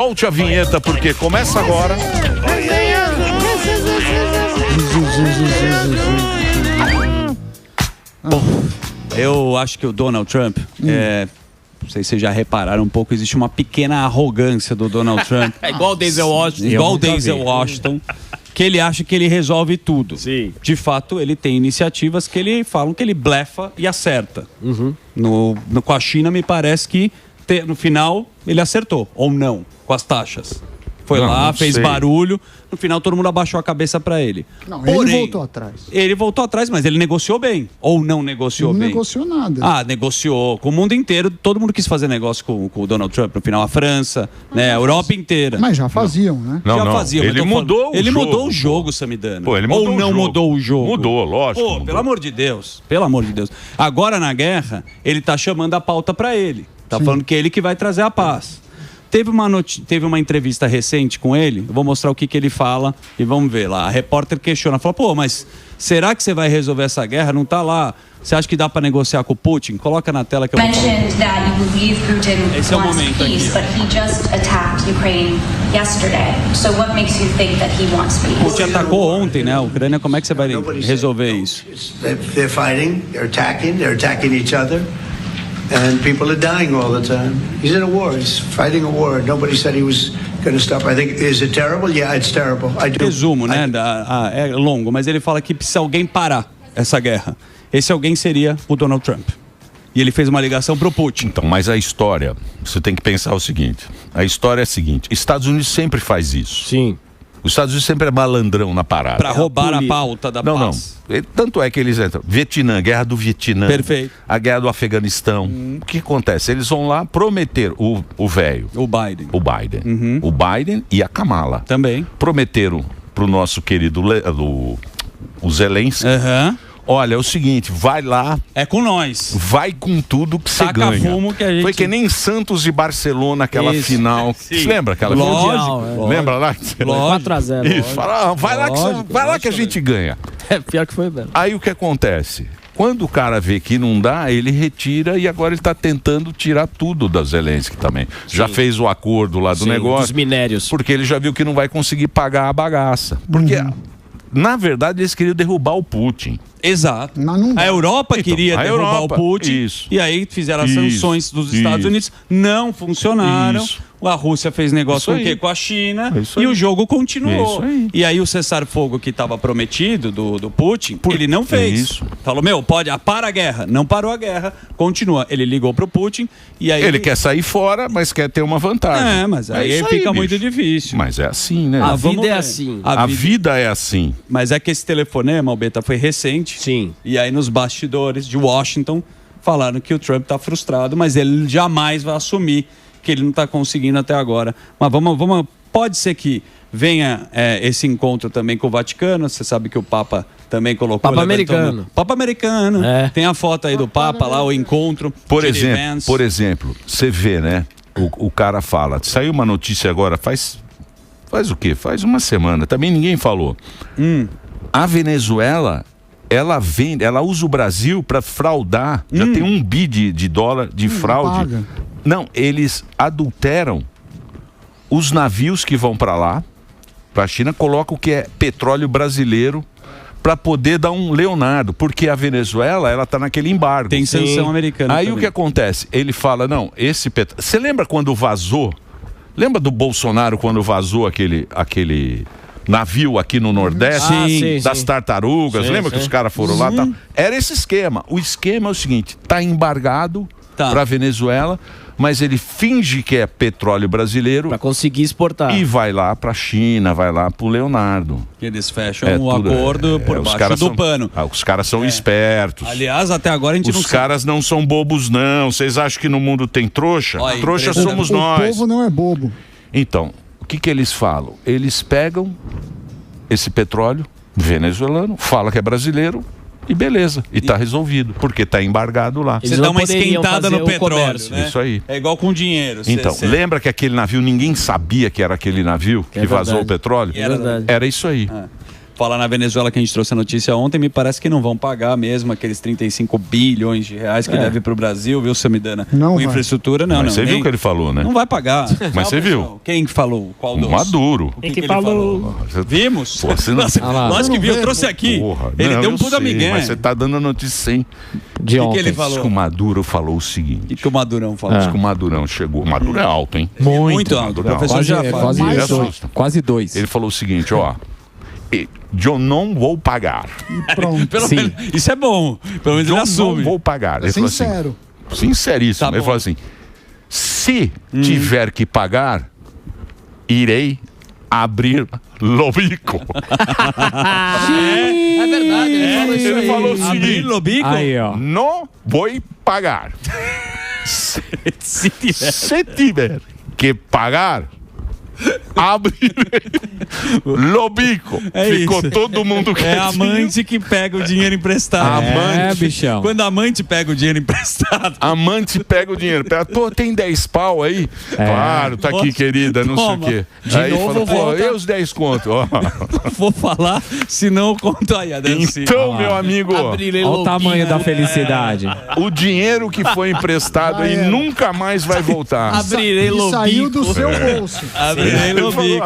Volte a vinheta, porque começa agora. Bom, eu acho que o Donald Trump, não sei se vocês já repararam um pouco, existe uma pequena arrogância do Donald Trump. É igual o Denzel Washington. Igual o Denzel Washington, que ele acha que ele resolve tudo. Sim. De fato, ele tem iniciativas que ele falam que ele blefa e acerta. Com a China, me parece que no final ele acertou, ou não, com as taxas. Foi lá, fez barulho, no final todo mundo abaixou a cabeça pra ele. Não, Porém, ele voltou atrás. Ele voltou atrás, mas ele negociou bem. Ou não negociou bem? Não negociou nada. Ah, negociou. Com o mundo inteiro, todo mundo quis fazer negócio com o Donald Trump. No final, a França, né, a Europa inteira. Mas já faziam, né? Não, já não. faziam. Ele mudou o jogo. Ele mudou o jogo, Samidana. Pô, ele mudou ou o não jogo. mudou o jogo? Mudou, lógico. Pô, mudou. pelo amor de Deus. Pelo amor de Deus. Agora, na guerra, ele tá chamando a pauta pra ele. Tá falando que é ele que vai trazer a paz. Teve uma entrevista recente com ele, eu vou mostrar o que ele fala e vamos ver lá. A repórter questiona, fala, pô, mas será que você vai resolver essa guerra? Não tá lá. Você acha que dá para negociar com o Putin? Coloca na tela que eu vou falar. Esse é o momento aqui. Putin atacou ontem, né? A Ucrânia, como é que você vai resolver isso? They're fighting, they're attacking each other. And people are dying all the time. He's in a war. He's fighting a war. Nobody said he was going to stop. I think, is it terrible? Yeah, it's terrible. I do. Resumo, né? É longo, mas ele fala que precisa alguém parar essa guerra. Esse alguém seria o Donald Trump. E ele fez uma ligação pro Putin. Então, mas a história, você tem que pensar o seguinte. A história é a seguinte. Estados Unidos sempre faz isso. Sim. Os Estados Unidos sempre é malandrão na parada. Pra roubar a pauta da paz. Não. Tanto é que eles entram. Vietnã, guerra do Vietnã. Perfeito. A guerra do Afeganistão. O que acontece? Eles vão lá prometer o velho. O Biden. O Biden e a Kamala. Também. Prometeram pro nosso querido o Zelensky. Olha, é o seguinte, vai lá. É com nós. Vai com tudo que você ganha. Fumo que a gente... Foi que nem Santos e Barcelona, aquela final. Você lembra aquela final? Lógico. Lembra lá? 4-0. Isso, fala, vai lá que a gente ganha. É pior que foi mesmo. Aí o que acontece? Quando o cara vê que não dá, ele retira e agora ele está tentando tirar tudo da Zelensky também. Sim. Já fez o acordo lá do negócio. Dos minérios. Porque ele já viu que não vai conseguir pagar a bagaça. Porque, na verdade, eles queriam derrubar o Putin. Exato. A Europa queria derrubar o Putin. Isso. E aí fizeram as sanções dos Estados Unidos. Não funcionaram. A Rússia fez negócio com a China. E o jogo continuou. E aí o cessar-fogo que estava prometido do Putin, ele não fez. Falou, para a guerra. Não parou a guerra. Continua. Ele ligou pro Putin. E aí ele quer sair fora, mas quer ter uma vantagem. Mas aí fica muito difícil. Mas é assim, né? A vida é assim. A vida é assim. Mas é que esse telefonema, Albeta, foi recente. Sim. E aí nos bastidores de Washington falaram que o Trump está frustrado, mas ele jamais vai assumir que ele não está conseguindo até agora. Mas pode ser que venha esse encontro também com o Vaticano. Você sabe que o Papa também colocou... Papa americano. Papa americano. Tem a foto aí do Papa lá, o encontro. Por exemplo, você vê, né? O cara fala, saiu uma notícia agora, faz o quê? Faz uma semana, também ninguém falou. A Venezuela... Ela usa o Brasil para fraudar. Já tem $1 bi de dólar de fraude. Não, eles adulteram os navios que vão para lá, para a China, colocam o que é petróleo brasileiro para poder dar um Leonardo, porque a Venezuela, ela tá naquele embargo. Tem sanção americana. Aí também. O que acontece? Ele fala, não, esse petróleo... Você lembra quando vazou? Lembra do Bolsonaro quando vazou aquele navio aqui no Nordeste, das tartarugas, lembra que os caras foram lá? Tá? Era esse esquema. O esquema é o seguinte, tá embargado para Venezuela, mas ele finge que é petróleo brasileiro para conseguir exportar. E vai lá para a China, vai lá para o Leonardo. Eles fecham o acordo por baixo do pano. Os caras são espertos. Aliás, até agora a gente não sabe. Os caras não são bobos, não. Vocês acham que no mundo tem trouxa? Trouxa somos nós. O povo não é bobo. Então, o que eles falam? Eles pegam esse petróleo venezuelano, fala que é brasileiro e beleza, e tá resolvido, porque tá embargado lá. Você dá uma esquentada no petróleo, né? Isso aí. É igual com dinheiro. Então, lembra que aquele navio, ninguém sabia que era aquele navio que vazou o petróleo? É verdade. Era isso aí. falar na Venezuela, que a gente trouxe a notícia ontem, me parece que não vão pagar mesmo aqueles 35 bilhões de reais que deve pro Brasil, viu, Samidana? Não Com vai. infraestrutura, não. Mas você viu o que ele falou, né? Não vai pagar. Mas você viu? Quem falou? Qual dos? Maduro. O que ele falou? Vimos? Pô, você não... Lógico que viu, eu trouxe aqui. Porra, Ele não, deu um eu puta sei, migué. Mas você tá dando a notícia sem. De ontem. Que ele falou? Diz que o Maduro falou o seguinte. O que o Madurão falou? Diz que o Madurão chegou. O Maduro é alto, hein? Muito alto. O professor já fala. Quase dois. Ele falou o seguinte, ó. Eu não vou pagar. Pronto. Pelo menos, isso é bom. Pelo menos ele Eu assume. não vou pagar. Ele Sincero. falou assim, sinceríssimo. Tá Ele falou assim, se tiver que pagar, irei abrir lobico. É verdade, ele falou isso Ele aí. falou o seguinte, Abrir lobico? Aí, ó. não vou pagar. Se tiver. Se tiver que pagar, abrirei lobico. É Ficou isso. todo mundo É quietinho. a amante que pega o dinheiro emprestado. Amante. bichão. Quando a amante pega o dinheiro emprestado. Amante pega o dinheiro. Pega, pô, tem 10 pau aí? Claro, tá aqui, Nossa, querida, não toma. sei o quê. De Aí novo, falou, pô, volta. e os 10 conto? Ó. Vou falar, senão eu conto aí a dancinha. Então, meu amigo, Abrirei Olha o lobinho. tamanho da felicidade. o dinheiro que foi emprestado aí nunca mais vai voltar. Abrirei E saiu lobico. do seu bolso. Abrirei Ele falou, lobico.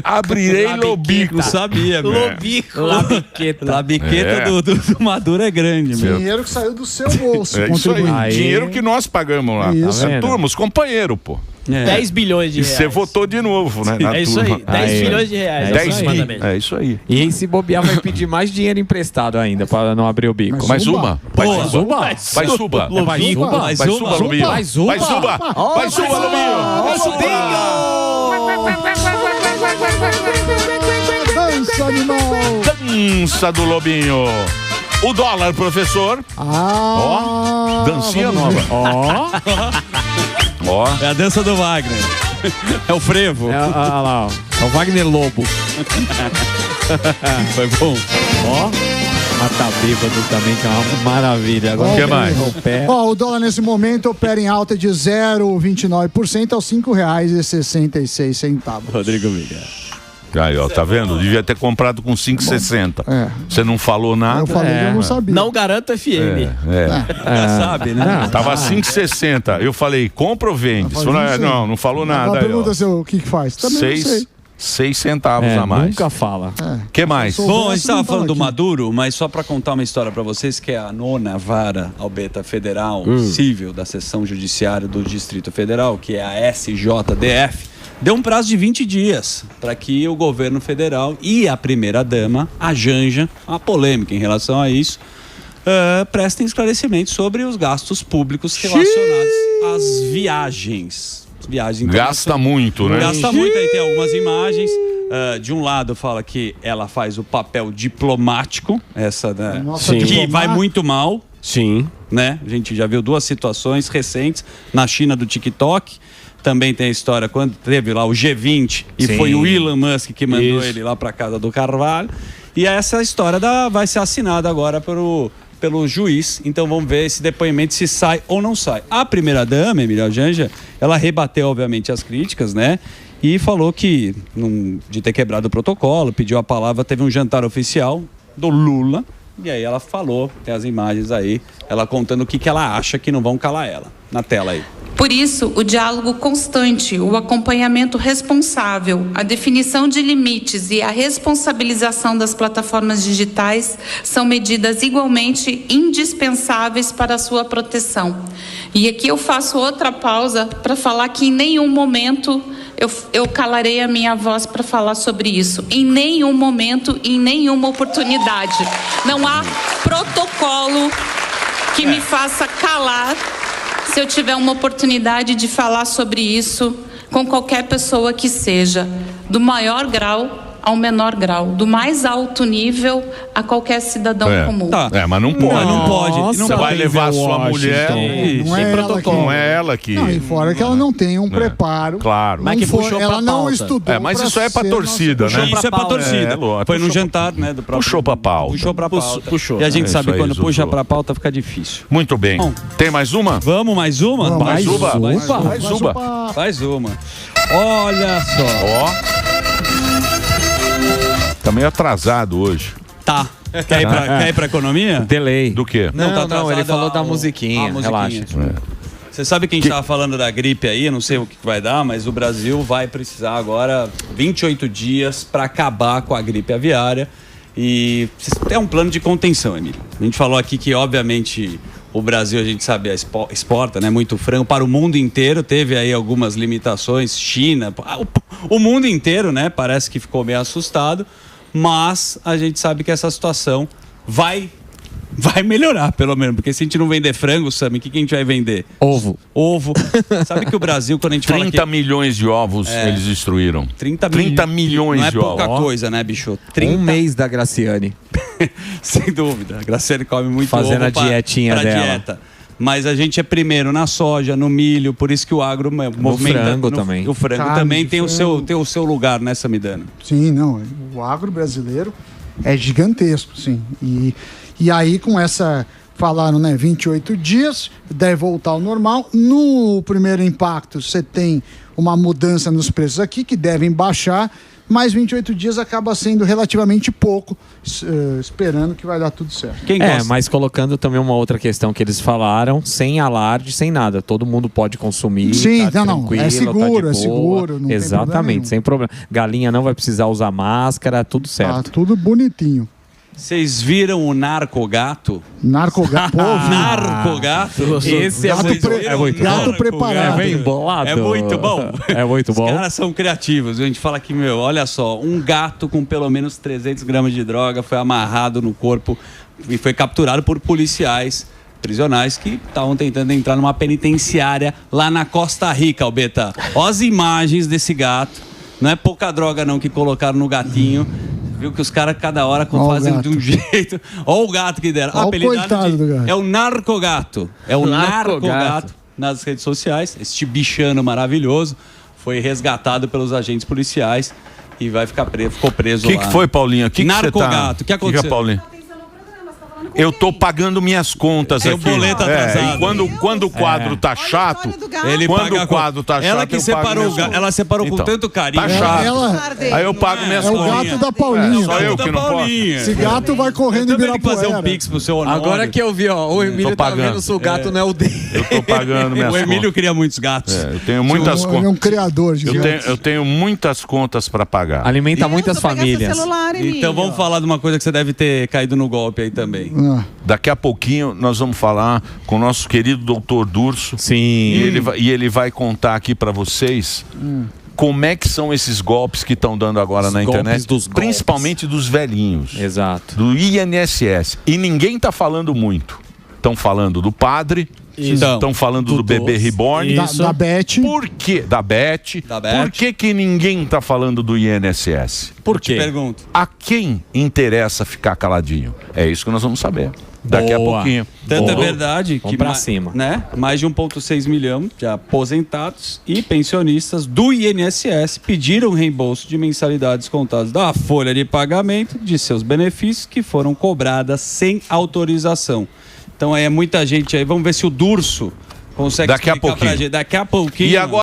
abrirei lobico. Não sabia, meu. Lobico. Labiqueta É. do Maduro é grande, meu. Dinheiro que saiu do seu bolso. É isso aí, contribuinte. dinheiro que nós pagamos lá. Isso. Tá vendo? Turma, os companheiros, pô. 10 bilhões de E reais. você votou de novo, né? Na É isso aí, turma. 10 Aí. bilhões de reais. 10 esse bi. mandamento. É isso aí. E se bobear, vai pedir mais dinheiro emprestado ainda pra não abrir o bico. Mais Suba. uma? Vai Boa. suba. Vai suba. Vai suba. Mais Vai uma. suba, Lobinho. Mais uma. Vai suba. Vai suba, Lobinho. Dança, animal. Dança do Lobinho. O dólar, professor. Ah, Dancinha vamos ver. nova. Ó. É a dança do Wagner. É o frevo. Olha lá, ó. É o Wagner Lobo. Foi bom. Ó. Mas tá bêbado também, que é uma maravilha. Agora O que mais? O pé. Ó, o dólar nesse momento opera em alta de 0,29% aos R$ 5,66. Rodrigo Miguel. Aí, ó, tá vendo? Devia ter comprado com 5,60. É. Você não falou nada. Eu falei que eu não sabia. Não garanto FM. Já sabe, né? Tava 5,60. Eu falei, compra ou vende? Você falou, não falou nada. Agora Aí, ó. pergunta se o que faz. Também não sei. 6 centavos É, a mais. nunca fala. Que mais? Sou- Bom, a gente não estava tava falando do aqui. Maduro, mas só para contar uma história para vocês, que é a 9ª Vara Albeta Federal Civil da Seção Judiciária do Distrito Federal, que é a SJDF, deu um prazo de 20 dias para que o governo federal e a primeira-dama, a Janja, uma polêmica em relação a isso, prestem esclarecimentos sobre os gastos públicos relacionados às viagens. Viagens Gasta muito, né? Gasta muito, aí tem algumas imagens. De um lado fala que ela faz o papel diplomático, essa, né? Nossa, Que diplomata. vai muito mal, Sim. né? A gente já viu 2 situações recentes na China do TikTok. Também tem a história quando teve lá o G20 e Sim. foi o Elon Musk que mandou Isso. ele lá para casa do Carvalho. E essa história vai ser assinada agora pelo juiz. Então vamos ver esse depoimento se sai ou não sai. A primeira-dama, Emília Janja, ela rebateu, obviamente, as críticas, né? E falou que, de ter quebrado o protocolo, pediu a palavra, teve um jantar oficial do Lula. E aí ela falou, tem as imagens aí, ela contando o que ela acha que não vão calar ela. Na tela aí. Por isso, o diálogo constante, o acompanhamento responsável, a definição de limites e a responsabilização das plataformas digitais são medidas igualmente indispensáveis para a sua proteção. E aqui eu faço outra pausa para falar que em nenhum momento eu calarei a minha voz para falar sobre isso. Em nenhum momento, em nenhuma oportunidade. Não há protocolo que me faça calar se eu tiver uma oportunidade de falar sobre isso com qualquer pessoa que seja, do maior grau ao menor grau, do mais alto nível a qualquer cidadão comum. Tá. Mas não pode. Não pode. Não Você vai pode. levar sua mulher. Não é ela que... Não é ela que. Não, e fora que ela não tem um preparo. Claro. Mas Não que foi- puxou ela pra não pauta. estudou. Mas isso é pra ser torcida, nossa- né? Isso é pra pauta. torcida. lógico. Foi no Puxou jantar, né? Do próprio... Puxou pra pauta. Puxou pra pauta. Puxou. E a gente É sabe isso aí, quando puxa Zuzu. pra pauta fica difícil. Muito bem. Bom. Tem mais uma? Vamos, mais uma? Vamos, Mais uma? Mais uma. Mais uma. Mais uma. Olha só. Ó. Tá meio atrasado hoje. Tá. Quer ir pra economia? Delay. Do quê? Não, tá não, ele atrasado falou da musiquinha, relaxa. Você sabe que a gente estava falando da gripe aí, eu não sei o que vai dar, mas o Brasil vai precisar agora 28 dias para acabar com a gripe aviária. E é um plano de contenção, Emílio. A gente falou aqui que, obviamente, o Brasil, a gente sabe, exporta, né, muito frango para o mundo inteiro. Teve aí algumas limitações, China, o mundo inteiro, né, parece que ficou meio assustado. Mas a gente sabe que essa situação vai melhorar, pelo menos. Porque se a gente não vender frango, Sami, o que a gente vai vender? Ovo. Sabe que o Brasil, quando a gente fala 30 milhões de ovos eles destruíram. 30 milhões de ovos. Não é pouca coisa, né, bicho? 30... Um mês da Graciane. Sem dúvida. A Graciane come muito fazendo ovo a dietinha pra dela. Dieta. Mas a gente é primeiro na soja, no milho, por isso que o agro movimenta. Frango também. O frango Carne também de tem frango. o seu lugar nessa Samidana. Sim, não. O agro brasileiro é gigantesco, sim. E aí, com essa... Falaram, né? 28 dias, deve voltar ao normal. No primeiro impacto, você tem uma mudança nos preços aqui, que devem baixar, mas 28 dias acaba sendo relativamente pouco, esperando que vai dar tudo certo. Mas colocando também uma outra questão que eles falaram, sem alarde, sem nada. Todo mundo pode consumir. Sim, tá não, tranquilo, é seguro, tá de boa. Não tem Exatamente, problema sem problema. Galinha não vai precisar usar máscara, tudo certo. Tá tudo bonitinho. Vocês viram o Narcogato? Narcogato? Narcogato? Esse gato é muito gato bom. preparado. É bem bolado. É muito bom. É muito bom. Os caras são criativos. A gente fala que, olha só, um gato com pelo menos 300 gramas de droga foi amarrado no corpo e foi capturado por policiais prisionais que estavam tentando entrar numa penitenciária lá na Costa Rica, Albeta. Ó as imagens desse gato. Não é pouca droga não que colocaram no gatinho. Viu que os caras cada hora fazem de um jeito. Olha o gato que deram. Olha o coitado do gato. É o Narcogato. É o Narcogato nas redes sociais. Este bichano maravilhoso foi resgatado pelos agentes policiais e vai ficar preso. Ficou preso lá. O que foi, Paulinho? O que Narcogato. O que aconteceu? Que é, Paulinho? Eu tô pagando minhas contas aqui. O boleto atrasado. E quando o quadro tá chato, quando o quadro tá chato, ela que separou, ela separou com tanto carinho. Tá chato. Aí eu pago minhas contas. É o gato da Paulinha. Só eu que não posso. Esse gato vai correndo e virar fazer um pix pro seu Honório. Agora que eu vi, ó, o Emílio tá vendo se o gato não é o dele. Eu tô pagando minhas contas. O Emílio cria muitos gatos. Eu tenho muitas contas. Ele é um criador de gatos. Eu tenho muitas contas pra pagar. Alimenta muitas famílias. Então vamos falar de uma coisa que você deve ter caído no golpe aí também. Daqui a pouquinho nós vamos falar com o nosso querido doutor Durso. Sim. E ele vai contar aqui pra vocês como é que são esses golpes que estão dando agora na internet, principalmente dos velhinhos. Exato. Do INSS. E ninguém tá falando muito. Estão falando do padre, estão falando do bebê reborn, da Beth. Por quê? Da Beth. Por que ninguém tá falando do INSS? Por quê? Pergunto. A quem interessa ficar caladinho? É isso que nós vamos saber daqui a pouquinho. Tanto é verdade que pra cima. Né, mais de 1,6 milhão de aposentados e pensionistas do INSS pediram reembolso de mensalidades contadas da folha de pagamento de seus benefícios que foram cobradas sem autorização. Então aí é muita gente aí. Vamos ver se o Durso consegue Daqui a explicar pra pouquinho. gente. Daqui a pouquinho. E agora